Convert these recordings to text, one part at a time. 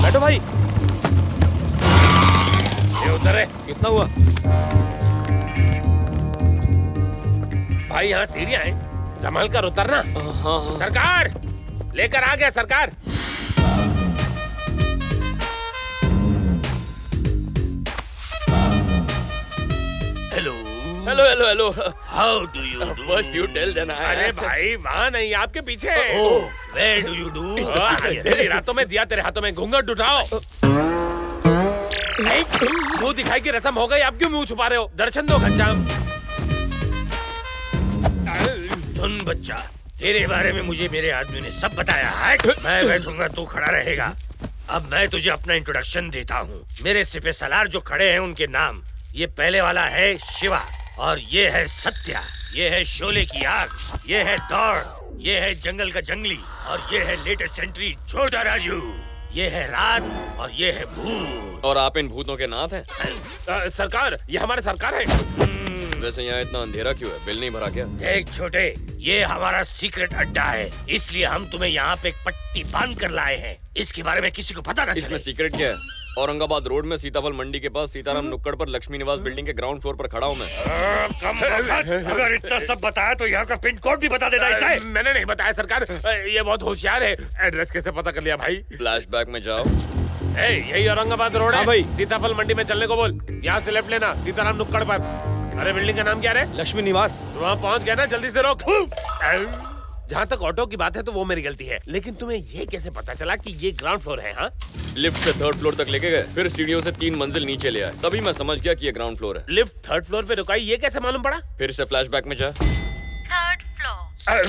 बैठो भाई। ये उतर है। कितना हुआ? भाई यहाँ सीढ़ियाँ हैं, संभल कर उतरना। हाँ। सरकार लेकर आ गया सरकार। Hello hello hello hello. How do you do? First you tell then I. अरे भाई वहाँ नहीं, आपके पीछे। Oh, where do you do? तेरी रातों में दिया तेरे हाथों में, घूंघट उठाओ। मुंह दिखाई की रस्म हो गई, आप क्यों मुंह छुपा रहे हो? दर्शन दो घनश्याम। सुन बच्चा, तेरे बारे में मुझे मेरे आदमी ने सब बताया है। मैं बैठूंगा, तू खड़ा रहेगा। अब मैं तुझे अपना इंट्रोडक्शन देता हूँ। मेरे सिपह सलार जो खड़े हैं उनके नाम, ये पहले वाला है शिवा, और ये है सत्या, ये है शोले की आग, ये है दौड़, ये है जंगल का जंगली, और ये है लेटेस्ट एंट्री छोटा राजू। ये है रात और ये है भूत। और आप इन भूतों के नाथ हैं? सरकार, ये हमारे सरकार है। वैसे यहाँ इतना अंधेरा क्यों है? बिल नहीं भरा क्या? देख छोटे, ये हमारा सीक्रेट अड्डा है, इसलिए हम तुम्हें यहाँ पे एक पट्टी बांध कर लाए हैं। इसके बारे में किसी को पता न इसमें चले। सीक्रेट क्या है? औरंगाबाद रोड में सीताफल मंडी के पास सीताराम नुक्कड़ पर लक्ष्मी निवास बिल्डिंग के ग्राउंड फ्लोर पर खड़ा हूँ मैं। कम अगर इतना सब बताया तो यहाँ का पिन कोड भी बता देता है। मैंने नहीं बताया सरकार, ये बहुत होशियार है। एड्रेस कैसे पता कर लिया भाई? फ्लैशबैक में जाओ। यही औरंगाबाद रोड है भाई। सीताफल मंडी में चलने को बोल। यहाँ से लेफ्ट लेना, सीताराम नुक्कड़ पर। अरे बिल्डिंग का नाम क्या है? लक्ष्मी निवास। वहाँ पहुँच गया ना, जल्दी से रोक। जहाँ तक ऑटो की बात है तो वो मेरी गलती है, लेकिन तुम्हें ये कैसे पता चला कि ये ग्राउंड फ्लोर है? हाँ, लिफ्ट से थर्ड फ्लोर तक लेके गए, फिर सीढ़ियों से 3 मंजिल नीचे ले आए, तभी मैं समझ गया कि ये ग्राउंड फ्लोर है। लिफ्ट थर्ड फ्लोर पे रुकाई, ये कैसे मालूम पड़ा? फिर से फ्लैशबैक में जा। Third floor.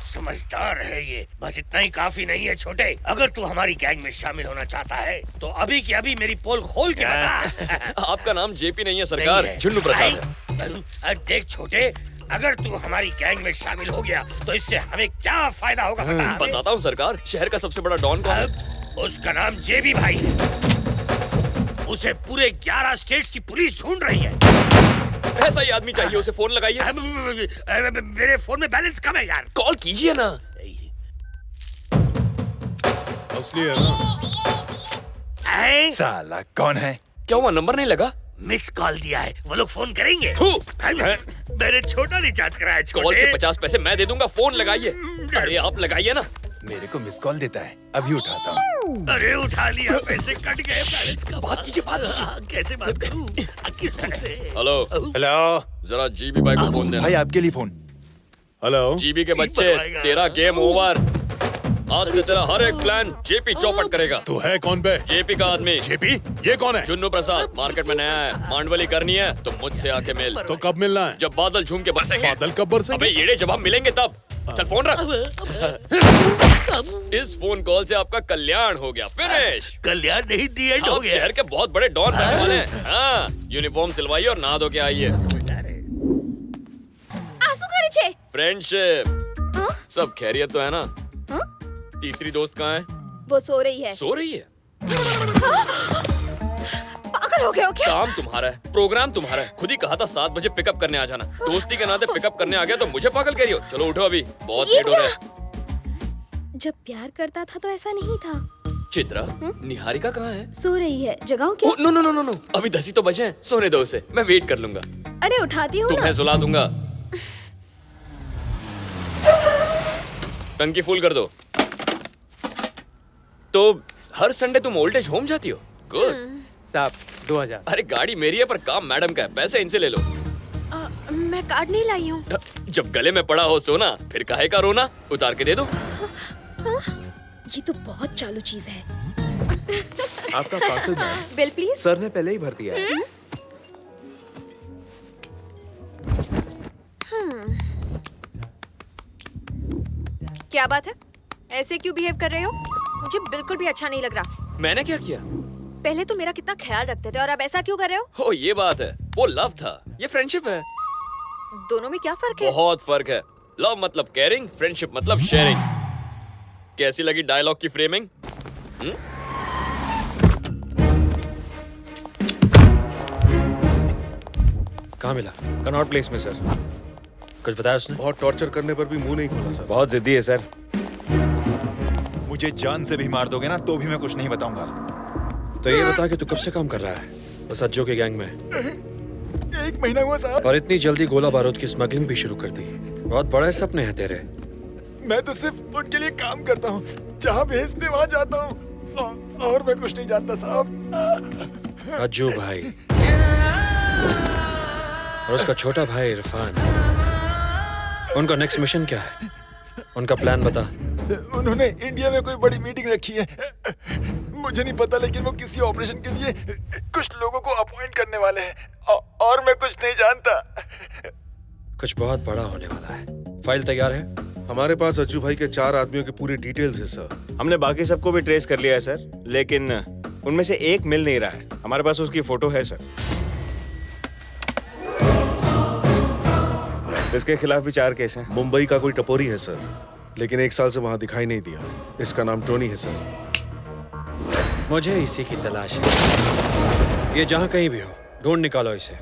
समझदार है ये, बस इतना ही काफी नहीं है छोटे। अगर तू हमारी गैंग में शामिल होना चाहता है तो अभी की अभी मेरी पोल खोल के बता। आपका नाम जेपी नहीं है सरकार, नहीं है। झुन्नू प्रसाद है। देख छोटे, अगर तू हमारी गैंग में शामिल हो गया तो इससे हमें क्या फायदा होगा पता है? बताता हूँ सरकार, शहर का सबसे बड़ा डॉन कौन है? उसका नाम जेबी भाई है। उसे पूरे 11 स्टेट्स की पुलिस ढूंढ रही है। ऐसा ही आदमी चाहिए, उसे फोन लगाइए। मेरे फोन में बैलेंस कम है यार। कॉल कीजिए ना। असली है ना? साला कौन है? क्या हुआ, नंबर नहीं लगा? मिस कॉल दिया है, वो लोग फोन करेंगे। थू। मैंने छोटा रिचार्ज कराया कॉल के छोटे। 50 पैसे मैं दे दूंगा, फोन लगाइए। अरे आप लगाइए ना। मेरे को मिस कॉल देता है, अभी उठाता हूँ। अरे उठा लिया, पैसे कट गए, बैलेंस का बात कीजिए, बात कैसे बात करूं? किस मुंह से? हेलो हेलो जरा जीबी भाई को फोन देना। भाई, आपके लिए फोन। हेलो। जीबी के बच्चे, तेरा गेम ओवर। आज से तेरा हर एक प्लान जेपी चौपट करेगा। तू है कौन बे? जेपी का आदमी। जेपी? ये कौन है? जुन्नू प्रसाद मार्केट में नया है, मांडवली करनी है तो मुझसे आके मिल। तो कब मिलना है? जब बादल झूम के बरसेंगे। बादल कब बरसेंगे? अबे येड़े, जब हम मिलेंगे तब। चल फोन रख। इस फोन कॉल से आपका कल्याण हो गया, फिनिश। कल्याण नहीं, दी एंड हो आप गया। शहर के बहुत बड़े डॉन बनने वाले हैं। हाँ, यूनिफॉर्म सिलवाइए और नहा धो के आइए। आंसू करे छे। फ्रेंडशिप। हाँ? सब खैरियत तो है ना? हाँ? तीसरी दोस्त कहाँ है? वो सो रही है। सो रही है। पागल हो गए हो क्या? काम तुम्हारा है, प्रोग्राम तुम्हारा है। खुद ही कहा था 7 बजे पिकअप करने आ जाना। दोस्ती के नाते पिकअप करने आ गया तो मुझे पागल कह रही हो? चलो उठो, अभी बहुत ये लेट हो रहा है। जब प्यार करता था तो ऐसा नहीं था। चित्रा, निहारिका कहाँ है? सो रही है, जगाऊं क्या? Oh, no no no no no, अभी 10 ही तो बजे हैं, सोने दो उसे, मैं वेट कर लूंगा। अरे उठाती हूँ ना। तुम्हें सुला दूंगा। टंकी फुल कर दो। तो हर संडे तुम ओल्ड एज होम जाती हो? गुड। साहब 2000। अरे गाड़ी मेरी है पर काम मैडम का है, पैसे इनसे ले लो। मैं कार्ड नहीं लाई हूँ। जब गले में पड़ा हो सोना, फिर काहे का रोना? उतार के दे दो। ये तो बहुत चालू चीज है। आपका parcel ma'am. Bill please. Sir ने पहले ही भर दिया है। क्या बात है? ऐसे क्यों बिहेव कर रहे हो? मुझे बिल्कुल भी अच्छा नहीं लग रहा। मैंने क्या किया? पहले तो मेरा कितना ख्याल रखते थे और अब ऐसा क्यों कर रहे हो? ओ ये बात है, वो लव था, ये फ्रेंडशिप है। दोनों में क्या फर्क है? बहुत फर्क है। लव मतलब केयरिंग, फ्रेंडशिप मतलब शेयरिंग। कैसी लगी डायलॉग की फ्रेमिंग? कहाँ मिला? कनॉट प्लेस में सर। कुछ बताया उसने? बहुत टॉर्चर करने पर भी मुंह नहीं खोला सर। बहुत जिद्दी है सर। मुझे जान से भी मार दोगे ना तो भी मैं कुछ नहीं बताऊंगा। तो ये बता कि तू कब से काम कर रहा है उस अज्जो के गैंग में? 1 महीना हुआ साहब। और इतनी जल्दी गोला बारूद की स्मगलिंग भी शुरू कर दी। बहुत बड़े सपने हैं तेरे। मैं तो सिर्फ उनके लिए काम करता हूँ, जहाँ भेजते वहाँ जाता हूँ, और मैं कुछ नहीं जानता साहब। अज्जू भाई और उसका छोटा भाई इरफान, उनका नेक्स्ट मिशन क्या है? उनका प्लान बता। उन्होंने इंडिया में कोई बड़ी मीटिंग रखी है, मुझे नहीं पता, लेकिन वो किसी ऑपरेशन के लिए कुछ लोगों को अपॉइंट करने वाले हैं, और मैं कुछ नहीं जानता। कुछ बहुत बड़ा होने वाला है। फाइल तैयार है? हमारे पास अज्जू भाई के 4 आदमियों की पूरी डिटेल्स है सर। हमने बाकी सबको भी ट्रेस कर लिया है सर, लेकिन उनमें से एक मिल नहीं रहा है। हमारे पास उसकी फोटो है सर। इसके खिलाफ भी 4 केस हैं। मुंबई का कोई टपोरी है सर, लेकिन 1 साल से वहाँ दिखाई नहीं दिया। इसका नाम टोनी है सर। मुझे इसी की तलाश है। ये जहाँ कहीं भी हो, ढूंढ निकालो इसे।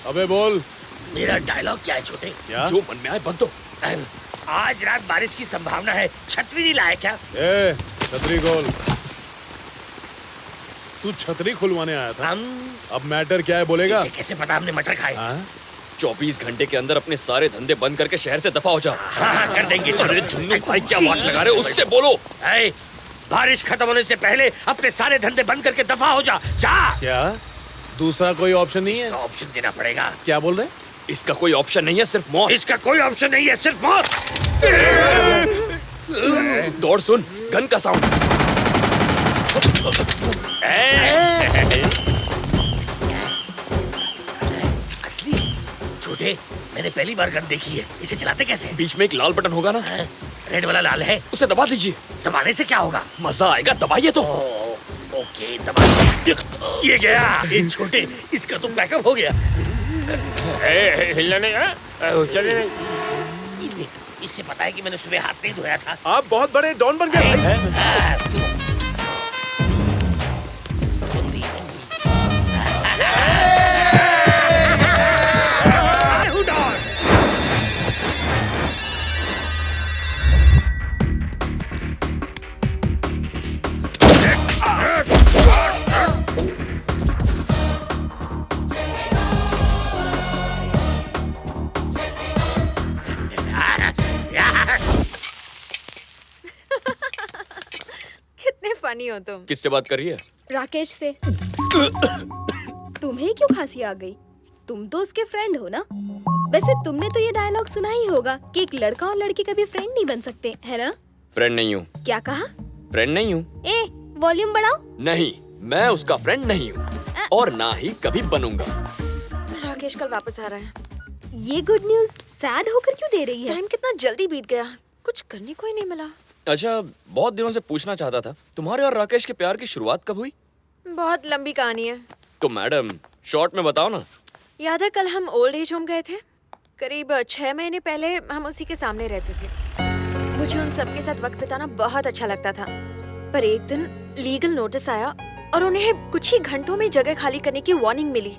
अबे बोल। मेरा डायलॉग क्या है छोटे? क्या? जो मन में आए बक दो। आज रात बारिश की संभावना है, छतरी नहीं लाए क्या? ए, छतरी खोल। तू छतरी खुलवाने आया था? अब मैटर क्या है बोलेगा? इसे कैसे पता हमने मटर खाए? 24 घंटे के अंदर अपने सारे धंधे बंद करके शहर से दफा हो जाओ। हाँ, कर देंगे। अरे झुन्नू भाई क्या वाट लगा रहे हो? उससे बोलो। ऐ, बारिश खत्म होने से पहले अपने सारे धंधे बंद करके दफा हो जा। जा। क्या दूसरा कोई ऑप्शन नहीं है? ऑप्शन देना पड़ेगा। क्या बोल रहे? इसका कोई ऑप्शन नहीं है, सिर्फ मौत। इसका कोई ऑप्शन नहीं है, सिर्फ मौत। दौड़ सुन, गन का साउंड। असली? छोटे, मैंने पहली बार गन देखी है। इसे चलाते कैसे? बीच में एक लाल बटन होगा ना, रेड वाला लाल है। उसे दबा दीजिए। दबाने से क्या होगा? मजा आएगा, दबाइए तो। ओके, दबा। ये गया। ये छोटे, इसका तो बैकअप हो गया। हिलना नहीं, चले नहीं। इससे पता है कि मैंने सुबह हाथ नहीं धोया था। आप बहुत बड़े डॉन बन गए भाई। कितने फनी हो तुम। किससे बात कर रही है? राकेश से। तुम्हें क्यों खांसी आ गई? तुम तो उसके फ्रेंड हो ना? वैसे तुमने तो ये डायलॉग सुना ही होगा कि एक लड़का और लड़की कभी फ्रेंड नहीं बन सकते, है ना? फ्रेंड नहीं हूँ। क्या कहा? फ्रेंड नहीं हूँ। ए, वॉल्यूम बढ़ाओ। नहीं, मैं उसका फ्रेंड नहीं हूँ और ना ही कभी बनूंगा। राकेश कल वापस आ रहा है। ये गुड न्यूज सैड होकर क्यों दे रही है? टाइम कितना जल्दी बीत गया, कुछ करने को ही नहीं मिला। अच्छा, बहुत दिनों से पूछना चाहता था, तुम्हारे और राकेश के प्यार की शुरुआत कब हुई? बहुत लंबी कहानी है। तो मैडम शॉर्ट में बताओ ना। याद है कल हम ओल्ड एज होम गए थे? करीब 6 महीने पहले हम उसी के सामने रहते थे। मुझे उन सबके साथ वक्त बिताना बहुत अच्छा लगता था, पर एक दिन लीगल नोटिस आया और उन्हें कुछ ही घंटों में जगह खाली करने की वार्निंग मिली।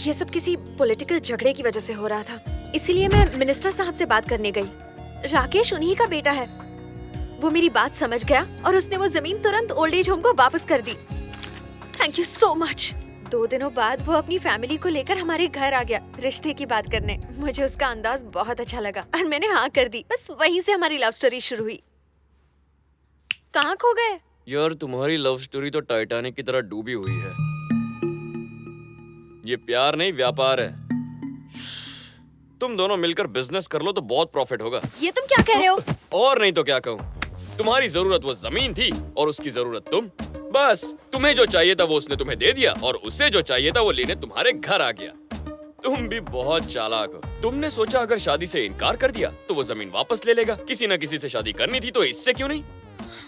ये सब किसी पॉलिटिकल झगड़े की वजह से हो रहा था, इसीलिए मैं मिनिस्टर साहब से बात करने गई। राकेश उन्हीं का बेटा है। वो मेरी बात समझ गया और उसने वो जमीन तुरंत ओल्ड एज होम को वापस कर दी। Thank you so much. 2 दिनों बाद वो अपनी फैमिली को लेकर हमारे घर आ गया रिश्ते की बात करने। मुझे उसका अंदाज बहुत अच्छा लगा और मैंने हाँ कर दी। बस वहीं से हमारी लव स्टोरी शुरू हुई। कहाँ खो गए? यार तुम्हारी लव स्टोरी तो टाइटैनिक की तरह डूबी हुई है। ये प्यार नहीं, व्यापार है। तुम दोनों मिलकर बिजनेस कर लो तो बहुत प्रॉफिट होगा। ये तुम क्या कह रहे हो? और नहीं तो क्या कहूँ। तुम्हारी जरूरत वो जमीन थी और उसकी जरूरत तुम। बस तुम्हें जो चाहिए था वो उसने तुम्हें दे दिया और उसे जो चाहिए था वो लेने तुम्हारे घर आ गया। तुम भी बहुत चालाक हो। तुमने सोचा अगर शादी से इनकार कर दिया तो वो जमीन वापस ले लेगा। किसी न किसी से शादी करनी थी तो इससे क्यों नहीं।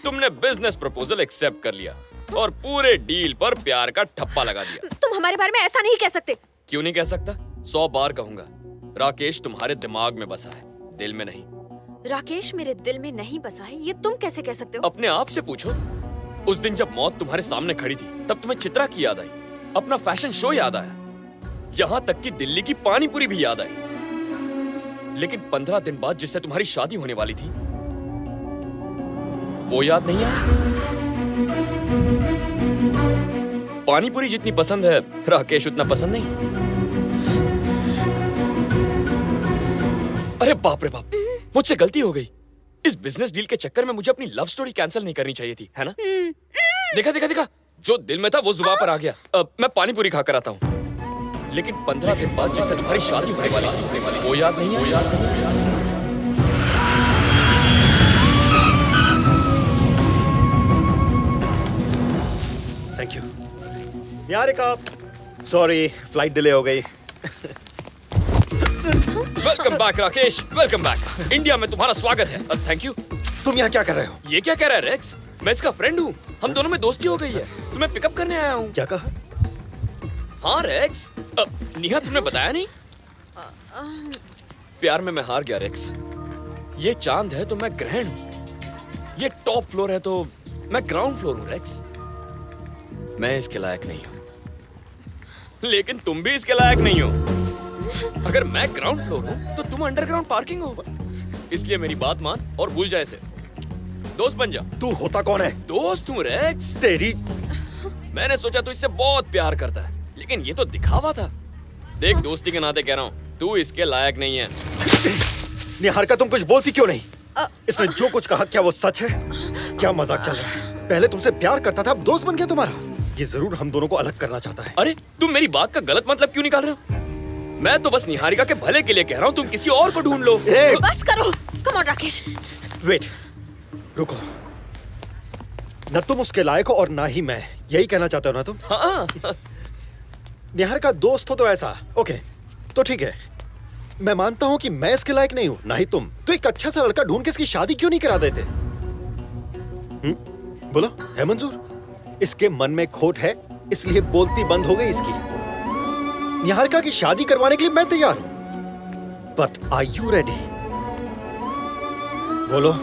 तुमने बिजनेस प्रपोजल एक्सेप्ट कर लिया और पूरे डील पर प्यार का ठप्पा लगा दिया। तुम हमारे बारे में ऐसा नहीं कह सकते। क्यों नहीं कह सकता? 100 बार कहूंगा। राकेश तुम्हारे दिमाग में बसा है, दिल में नहीं। राकेश मेरे दिल में नहीं बसा है, ये तुम कैसे कह सकते हो? अपने आप से पूछो। उस दिन जब मौत तुम्हारे सामने खड़ी थी तब तुम्हें चित्रा की याद आई, अपना फैशन शो याद आया, यहाँ तक कि दिल्ली की पानी पूरी भी याद आई। लेकिन 15 दिन बाद जिससे तुम्हारी शादी होने वाली थी वो याद नहीं आया। पानी पूरी जितनी पसंद है राकेश उतना पसंद नहीं। अरे बाप रे बाप, मुझसे गलती हो गई। इस बिजनेस डील के चक्कर में मुझे अपनी लव स्टोरी कैंसिल नहीं करनी चाहिए थी, है ना? देखा देखा देखा, जो दिल में था वो जुबान पर आ गया। मैं पानी पूरी खाकर आता हूँ। लेकिन 15 दिन बाद जिससे तुम्हारी शादी होने वाली थी वो याद नहीं है। Thank you Niharika, sorry flight delay हो गई। Welcome back Rakesh, welcome back. India में तुम्हारा स्वागत है। Thank you. तुम यहाँ क्या कर रहे हो? ये क्या कह रहा है रेक्स? मैं इसका फ्रेंड हूँ, हम दोनों में दोस्ती हो गई है। तुम्हें पिकअप करने आया हूँ। क्या कहा? हाँ रेक्स, निहा तुमने बताया नहीं? प्यार में मैं हार गया रेक्स। ये चांद है तो मैं ग्रहण हूँ, ये टॉप फ्लोर है तो मैं ग्राउंड फ्लोर हूँ रेक्स। मैं इसके लायक नहीं हूँ, लेकिन तुम भी इसके लायक नहीं हो। अगर मैं ग्राउंड फ्लोर हूँ तो तुम अंडरग्राउंड पार्किंग हो। इसलिए मेरी बात मान और भूल जा इसे। दोस्त बन जा। तू होता कौन है? दोस्त हूँ रेक्स। तेरी मैंने सोचा तू इससे बहुत प्यार करता है, लेकिन ये तो दिखावा था। देख, दोस्ती के नाते कह रहा हूँ, तू इसके लायक नहीं है। निहारिका, तुम कुछ बोलती क्यों नहीं? इसने जो कुछ कहा क्या वो सच है? क्या मजाक चल रहा है? पहले तुमसे प्यार करता था, अब दोस्त बन गया तुम्हारा। ये जरूर हम दोनों को अलग करना चाहता है। अरे तुम मेरी बात का गलत मतलब क्यों निकाल रहे हो? मैं तो बस निहारिका के भले के लिए कह रहा हूँ, तुम किसी और को ढूंढ लो। बस करो। Come on Rakesh. वेट, रुको। न तुम उसके लायक हो और ना ही मैं, यही कहना चाहते हो ना तुम? हाँ। निहारिका दोस्त हो तो ऐसा, ओके तो ठीक है। मैं मानता हूँ कि मैं इसके लायक नहीं हूँ, ना ही तुम। तो एक अच्छा सा लड़का ढूंढ के इसकी शादी क्यों नहीं करा देते? बोलो, है मंजूर? इसके मन में खोट है, इसलिए बोलती बंद हो गई इसकी। निहारिका की शादी करवाने के लिए मैं तैयार हूं, बट आर यू रेडी? बोलो।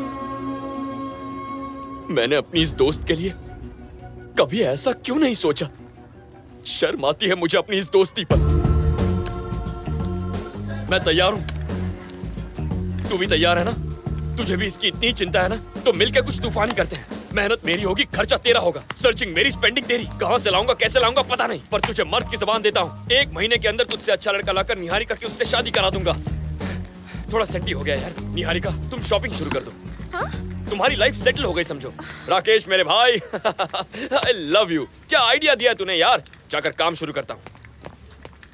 मैंने अपनी इस दोस्त के लिए कभी ऐसा क्यों नहीं सोचा? शर्म आती है मुझे अपनी इस दोस्ती पर। मैं तैयार हूं, तू भी तैयार है ना? तुझे भी इसकी इतनी चिंता है ना? तो मिलकर कुछ तूफानी करते हैं। मेहनत मेरी होगी, खर्चा तेरा होगा, सर्चिंग मेरी, स्पेंडिंग तेरी। कहां से लाऊंगा, कैसे लाऊंगा पता नहीं, पर तुझे मर्द की जबान देता हूं, 1 महीने के अंदर तुझसे अच्छा लड़का लाकर निहारिका की उससे शादी करा दूंगा। थोड़ा सेंटी हो गया यार। निहारिका, तुम शॉपिंग शुरू कर दो। हाँ? तुम्हारी लाइफ सेटल हो गई समझो। राकेश मेरे भाई, आई लव यू। क्या आइडिया दिया तूने यार। जाकर काम शुरू करता हूँ।